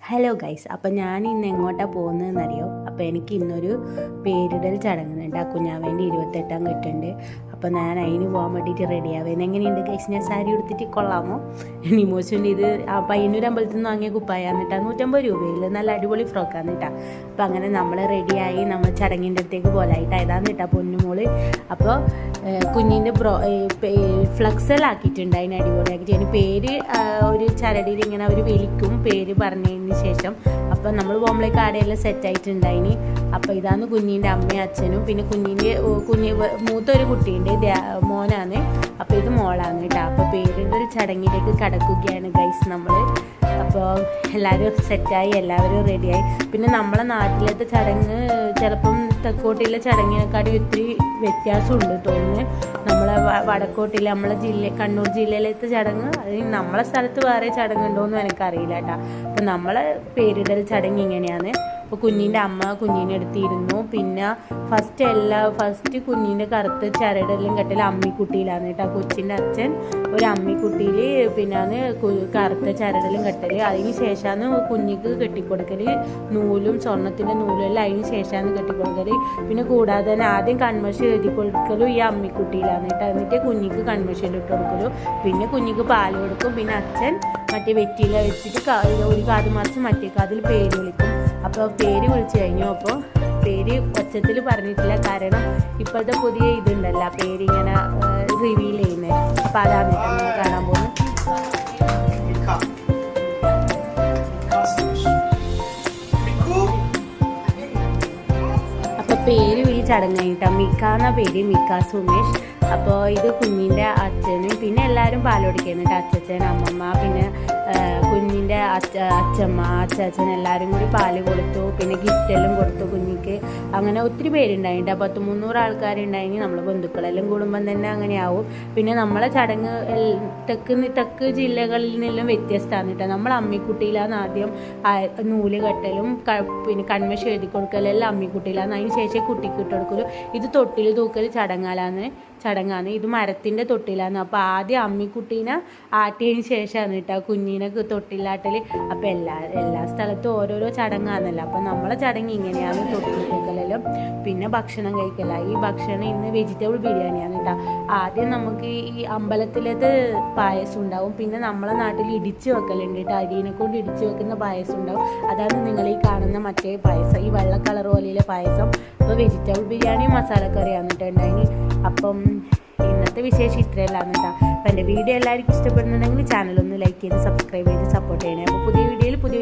Hello guys, അപ്പം ഞാൻ ഇന്ന് എങ്ങോട്ടാണ് പോകുന്നതെന്നറിയോ? അപ്പോൾ എനിക്ക് ഇന്നൊരു പേരിടൽ ചടങ്ങുന്നുണ്ട്. ആ കുഞ്ഞാവേൻ്റെ 28ാം കെട്ടുണ്ട്. അപ്പോൾ ഞാൻ അതിന് പോകാൻ വേണ്ടിയിട്ട് റെഡിയാവുന്നത്. എങ്ങനെയുണ്ട് ഗൈസ്? ഞാൻ സാരി ഉടുത്തിട്ട് കൊള്ളാമോ? നിമോസിൻ്റെ ഇത് പയ്യന്നൂർ അമ്പലത്തിൽ നിന്ന് വാങ്ങിയ കുപ്പായാന്ന് കേട്ടോ, 150 രൂപയിൽ നല്ല അടിപൊളി ഫ്രോക്കാന്ന് കേട്ടോ. അപ്പോൾ അങ്ങനെ നമ്മൾ റെഡിയായി നമ്മൾ ചടങ്ങിൻ്റെ അടുത്തേക്ക് പോലായിട്ട് ഇതാന്ന് കേട്ടോ പൊന്നുമോള്. അപ്പോൾ കുഞ്ഞിൻ്റെ ഫ്ലക്സലാക്കിയിട്ടുണ്ട്, അതിന് അടിപൊളിയാക്കിയിട്ട് അതിന് പേര് ഒരു ചരടിയിൽ ഇങ്ങനെ അവർ വലിക്കും പേര് പറഞ്ഞതിന് ശേഷം. അപ്പം നമ്മൾ പോകുമ്പോഴേക്ക് ആടെയെല്ലാം സെറ്റായിട്ടുണ്ട് അതിന്. അപ്പോൾ ഇതാണ് കുഞ്ഞിൻ്റെ അമ്മയും അച്ഛനും, പിന്നെ മൂത്തൊരു കുട്ടിയുണ്ട്, മോനാണ്. അപ്പോൾ ഇത് മോളാണ് കേട്ടോ. അപ്പോൾ പേരിടൽ ചടങ്ങിലേക്ക് കടക്കുകയാണ് ഗൈസ് നമ്മൾ. അപ്പോൾ എല്ലാവരും സെറ്റായി, എല്ലാവരും റെഡിയായി. പിന്നെ നമ്മളെ നാട്ടിലത്തെ ചടങ്ങ് ചിലപ്പം തെക്കോട്ടിലെ ചടങ്ങിനെക്കാട്ടി ഒത്തിരി വ്യത്യാസമുണ്ട് തോന്നുന്നു. നമ്മളെ വടക്കോട്ടിലെ നമ്മളെ കണ്ണൂർ ജില്ലയിലത്തെ ചടങ്ങ് അത് നമ്മളെ സ്ഥലത്ത് വേറെ ചടങ്ങുണ്ടോയെന്നും എനിക്കറിയില്ല കേട്ടോ. അപ്പോൾ നമ്മളെ പേരിടൽ ചടങ്ങ് ഇങ്ങനെയാണ്. അപ്പോൾ കുഞ്ഞിൻ്റെ അമ്മ കുഞ്ഞിനെ എടുത്തിരുന്നു. പിന്നെ ഫസ്റ്റ് കുഞ്ഞിൻ്റെ കറുത്ത ചരടെല്ലാം കെട്ടൽ അമ്മിക്കുട്ടിയിലാണ് കേട്ടോ. കൊച്ചിൻ്റെ അച്ഛൻ ഒരു അമ്മിക്കുട്ടിയിൽ പിന്നാണ് കറുത്ത ചരടെല്ലാം കെട്ടൽ. അതിന് ശേഷമാണ് കുഞ്ഞിക്ക് കെട്ടിക്കൊടുക്കൽ, നൂലും സ്വർണ്ണത്തിൻ്റെ നൂലും എല്ലാം അതിന് ശേഷമാണ് കെട്ടിക്കൊടുക്കൽ. പിന്നെ കൂടാതെ തന്നെ ആദ്യം കൺമഷി എഴുതി കൊടുക്കലും ഈ അമ്മിക്കുട്ടിയിലാണ് കേട്ടോ. എന്നിട്ട് കുഞ്ഞിക്ക് കൺമഷിയിൽ ഇട്ട് കൊടുക്കലും, പിന്നെ കുഞ്ഞിക്ക് പാൽ കൊടുക്കും. പിന്നെ അച്ഛൻ മറ്റേ വെറ്റില വെച്ചിട്ട് ഒരു കാത് മറിച്ച് മറ്റേ കാതിൽ പേര് വിളിക്കും. അപ്പോൾ പേര് വിളിച്ചു കഴിഞ്ഞു. അപ്പോൾ പേര് ഒച്ചത്തിൽ പറഞ്ഞിട്ടില്ല, കാരണം ഇപ്പോഴത്തെ പുതിയ ഇതുണ്ടല്ലോ പേരിങ്ങനെ റിവീൽ ചെയ്യുന്നത്. അപ്പോൾ അതാണ് നമ്മൾ കാണാൻ പോകുന്നത്. അപ്പോൾ പേര് വിളി ചടങ്ങായിട്ടാണ്. മിക്ക എന്ന പേര്, മിക്ക സുമേഷ്. അപ്പോൾ ഇത് കുഞ്ഞിൻ്റെ അച്ഛനും പിന്നെ എല്ലാവരും പാലോടിക്കുന്നുണ്ട്. അച്ഛൻ, അമ്മമ്മ, പിന്നെ കുഞ്ഞിൻ്റെ അച്ഛമ്മ, അച്ഛൻ എല്ലാവരും കൂടി പാല് കൊടുത്തു. പിന്നെ ഗിഫ്റ്റെല്ലാം കൊടുത്തു കുഞ്ഞിക്ക്. അങ്ങനെ ഒത്തിരി പേരുണ്ടായിട്ടുണ്ട്. 300 ആൾക്കാരുണ്ടായെങ്കിൽ നമ്മൾ ബന്ധുക്കളെല്ലാം കൂടുമ്പം തന്നെ അങ്ങനെയാവും. പിന്നെ നമ്മളെ ചടങ്ങ് തെക്ക് ജില്ലകളിൽ നിന്നും വ്യത്യസ്തമാണ് കേട്ടോ. നമ്മൾ അമ്മിക്കുട്ടിയിലാണ് ആദ്യം നൂല് കെട്ടലും പിന്നെ കൺമഷി എഴുതി കൊടുക്കലെല്ലാം അമ്മിക്കുട്ടിയിലാണ്. അതിന് ശേഷം കുട്ടിക്ക് ഇട്ട് കൊടുക്കലും. ഇത് തൊട്ടിൽ തൂക്കൽ ചടങ്ങാണ്. ഇത് മരത്തിൻ്റെ തൊട്ടിലാണ്. അപ്പോൾ ആദ്യം അമ്മിക്കുട്ടീനെ ആട്ടിയതിന് ശേഷമാണ് കേട്ടോ കുഞ്ഞിനെ തൊട്ടിലാട്ടൽ. അപ്പോൾ എല്ലാ സ്ഥലത്തും ഓരോരോ ചടങ്ങാണല്ലോ. അപ്പോൾ നമ്മളെ ചടങ്ങ് ഇങ്ങനെയാണ്, തൊട്ടിൽ തൂക്കലെല്ലാം. പിന്നെ ഭക്ഷണം കഴിക്കല. ഈ ഭക്ഷണം ഇന്ന് വെജിറ്റബിൾ ബിരിയാണിയാണ് കേട്ടോ. ആദ്യം നമുക്ക് ഈ അമ്പലത്തിലേത് പായസം ഉണ്ടാവും. പിന്നെ നമ്മളെ നാട്ടിൽ ഇടിച്ച് വെക്കലുണ്ട് കേട്ടോ, അരിനെ കൊണ്ട് ഇടിച്ച് വെക്കുന്ന പായസം ഉണ്ടാവും. അതാണ് നിങ്ങൾ ഈ കാണുന്ന മറ്റേ പായസം, ഈ വെള്ള കളർ പോലെയുള്ള പായസം. അപ്പോൾ വെജിറ്റബിൾ ബിരിയാണി മസാലക്കറിയാണ് കേട്ടോ ഉണ്ടായിന്. അപ്പം ഇന്നത്തെ വിശേഷം ഇത്രയെല്ലാം കേട്ടോ. അപ്പോൾ എൻ്റെ വീഡിയോ എല്ലാവർക്കും ഇഷ്ടപ്പെടുന്നുണ്ടെങ്കിൽ ചാനലൊന്ന് ലൈക്ക് ചെയ്ത് സബ്സ്ക്രൈബ് ചെയ്ത് സപ്പോർട്ട് ചെയ്യണേ. അപ്പോൾ പുതിയ വീഡിയോയിൽ പുതിയ